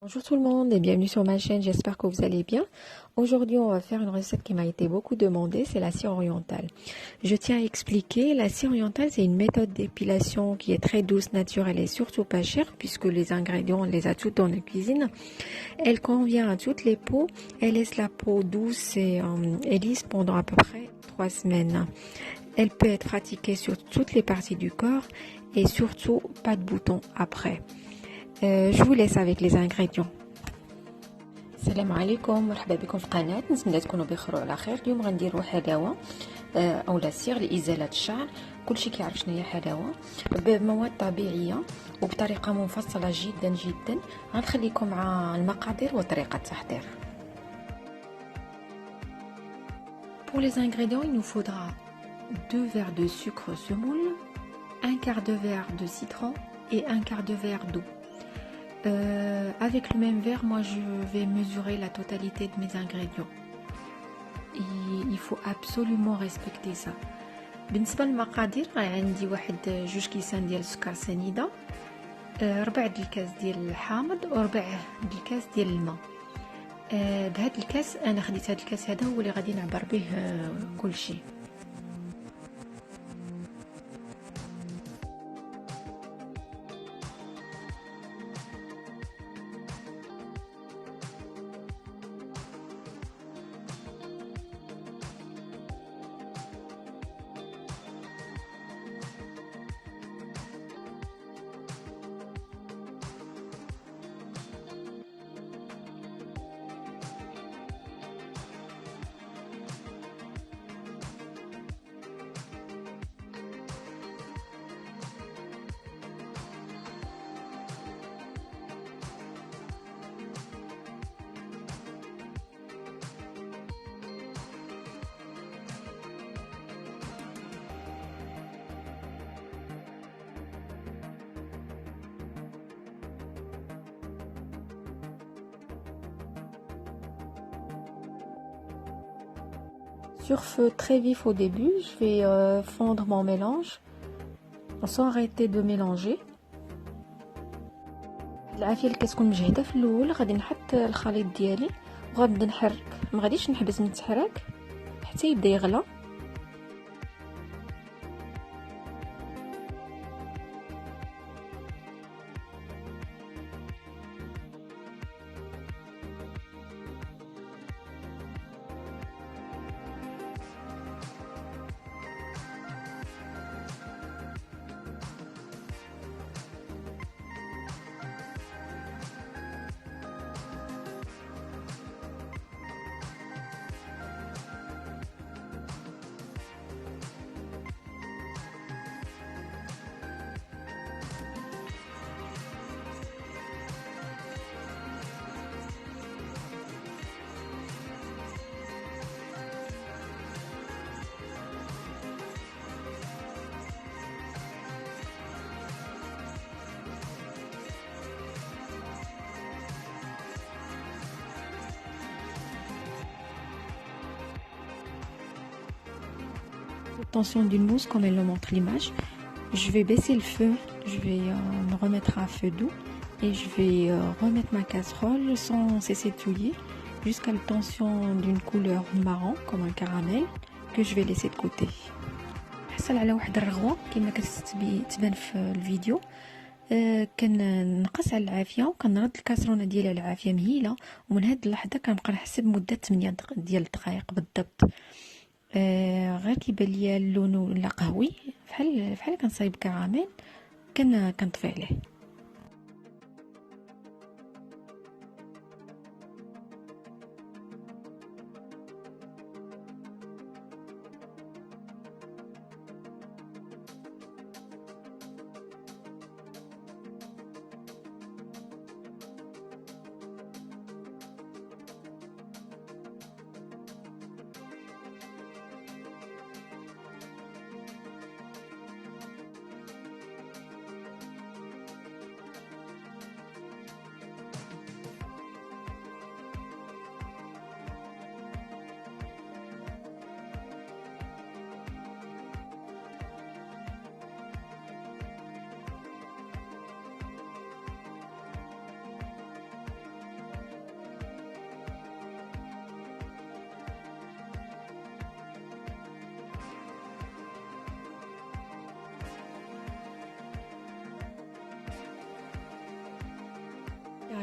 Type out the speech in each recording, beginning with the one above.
Bonjour tout le monde et bienvenue sur ma chaîne, j'espère que vous allez bien. Aujourd'hui on va faire une recette qui m'a été beaucoup demandée, c'est la cire orientale. Je tiens à expliquer, la cire orientale c'est une méthode d'épilation qui est très douce, naturelle et surtout pas chère puisque les ingrédients on les a tous dans la cuisine. Elle convient à toutes les peaux, elle laisse la peau douce et lisse pendant à peu près 3 semaines. Elle peut être pratiquée sur toutes les parties du corps et surtout pas de boutons après. Je vous laisse avec les ingrédients. السلام عليكم، مرحبا بكم في القناه. نتمنى تكونوا بخير وعلى خير. اليوم غنديروا حلاوه او لاسيغ لازاله الشعر. كلشي كيعرف شنو هي حلاوه، بمواد طبيعيه وبطريقه مفصله جدا جدا. غنخليكم مع المقادير وطريقه التحضير. Pour les ingrédients, il nous faudra 2 verres de sucre semoule, un quart de verre de citron et un quart de verre d'eau. Avec le même verre, moi je vais mesurer la totalité de mes ingrédients. Il faut absolument respecter ça. بالنسبة للمقادير عندي واحد 2 كيسان ديال السكر سنيدة، 4 د الكاس ديال الحامض و4 د الكاس ديال الماء. بهذا الكاس انا خديت هذا الكاس هذا هو اللي غادي نعبر به كلشي. Sur feu très vif au début, je vais fondre mon mélange sans arrêter de mélanger. العافيه اللي كتكون مجهده في الاول غادي نحط الخليط ديالي وغنبدا نحرك، ما غاديش نحبس نتحرك حتى يبدا يغلى. Tension d'une mousse comme elle le montre l'image. Je vais baisser le feu, je vais me remettre à feu doux et je vais remettre ma casserole sans cesser de touiller jusqu'à l'obtention d'une couleur marron comme un caramel que je vais laisser de côté. حصل على واحد الرغوه كما كتبان في الفيديو. كنقص على العافيه وكنرد الكاسرونه ديالها العافيه مهيله، ومن هاد اللحظه كنبقى نحسب مده 8 ديال الدقائق بالضبط. غير كيبان ليا اللون ولا قهوي بحال كنصايب كراميل كنطفي عليه.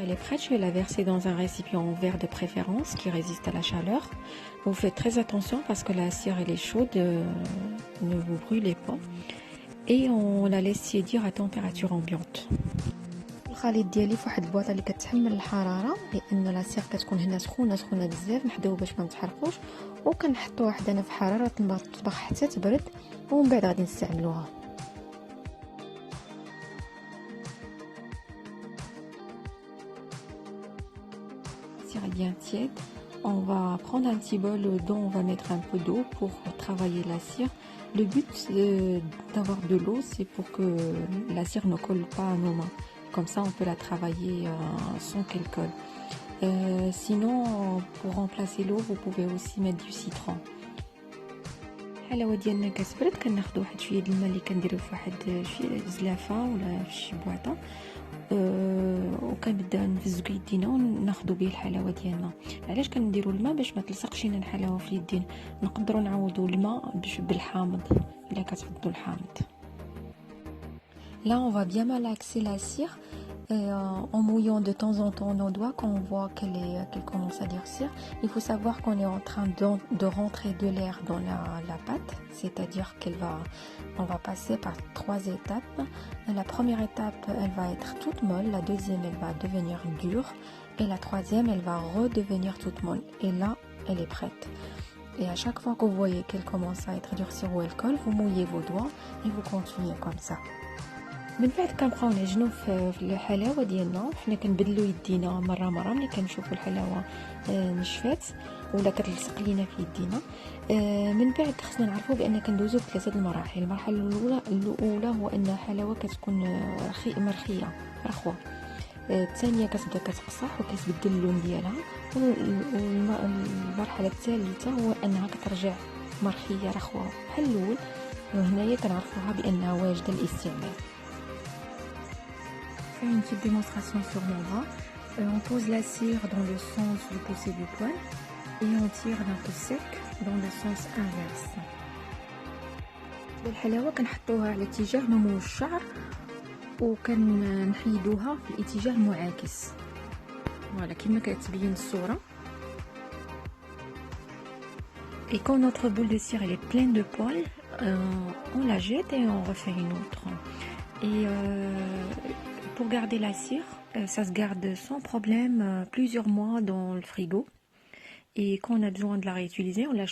elle est prête, je vais la verser dans un récipient en verre de préférence qui résiste à la chaleur. Vous faites très attention parce que la cire elle est chaude, ne vous brûlez pas. Et on la laisse tiédir à température ambiante. الخليط ديالي فواحد البواطه اللي كتحمل الحراره، لان لا سيغ كتكون هنا سخونه بزاف، نحدوه باش ما نتحرقوش، وكنحطوها حدانا في حراره المطبخ حتى تبرد، ومن بعد غادي نستعملوها. Cire est bien tiède. On va prendre un petit bol dont on va mettre un peu d'eau pour travailler la cire. Le but d'avoir de l'eau, c'est pour que la cire ne colle pas à nos mains. Comme ça, on peut la travailler sans qu'elle colle. Sinon, pour remplacer l'eau, vous pouvez aussi mettre du citron. الحلاوه ديالنا كتبرد، كناخذ واحد شويه د الماء اللي كنديروه في واحد شي زلافه ولا في شي بواطه، وكنبدا نفزو يدينا وناخذوا به الحلاوه ديالنا. علاش كنديروا الماء؟ باش ما تلصقش لنا الحلاوه في اليدين. نقدروا نعوضوا الماء بالحامض الا كتفضلوا الحامض. Là, on va bien malaxer la cire en mouillant de temps en temps nos doigts quand on voit qu'elle commence à durcir. Il faut savoir qu'on est en train de rentrer de l'air dans la pâte, c'est-à-dire on va passer par 3 étapes. La première étape, elle va être toute molle, la deuxième, elle va devenir dure, et la troisième, elle va redevenir toute molle. Et là, elle est prête. Et à chaque fois que vous voyez qu'elle commence à être durcie ou elle colle, vous mouillez vos doigts et vous continuez comme ça. من بعد كنبقاو نعجنو في الحلاوه ديالنا، حنا كنبدلو يدينا مره ملي كنشوفوا الحلاوه نشفات ولا كتلصق لينا في يدينا. من بعد خصنا نعرفوا بان كندوزو بثلاثه المراحل. المرحله الاولى هو ان الحلاوه كتكون مرخيه رخوه، الثانيه كتبدا كتقصح وكتبدل اللون ديالها، والمرحله الثالثه هو انها كترجع مرخيه رخوه بحال الاول، وهنايا كنعرفوها بانها واجده للاستعمال. Une petite démonstration sur mon bras. On pose la cire dans le sens du poussé du poil et on tire d'un coup sec dans le sens inverse. الحلاوه كنحطوها على اتجاه نمو الشعر وكنحيدوها في الاتجاه المعاكس، فوالا كما كتبين الصوره. Et quand notre boule de cire elle est pleine de poils, on la jette et on refait une autre. Et pour garder la cire, ça se garde sans problème plusieurs mois dans le frigo. Et quand on a besoin de la réutiliser, on la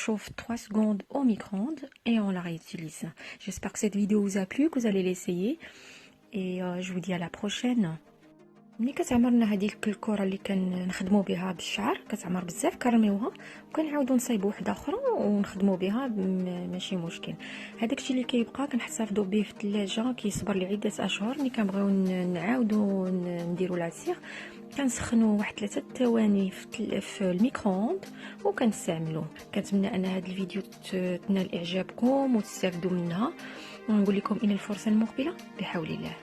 chauffe 3 secondes au micro-ondes et on la réutilise. J'espère que cette vidéo vous a plu, que vous allez l'essayer. Et je vous dis à la prochaine. ملي كتعمرنا هذيك الكره اللي كنخدموا بها بالشعر كتعمر بزاف كنرميوها وكنعاودوا نصايبوا وحده اخرى ونخدموا بها، ماشي مشكل. هذاك الشيء اللي كيبقى كنحتفظوا به في الثلاجه كيصبر لي عده اشهر. ملي كنبغيو نعاودوا نديروا لاسيغ كنسخنوا واحد 3 ثواني في الميكرووند وكنستعملوه. كنتمنى ان هذا الفيديو تنال اعجابكم وتستافدوا منها، ونقول لكم الى الفرصه المقبله بحول الله.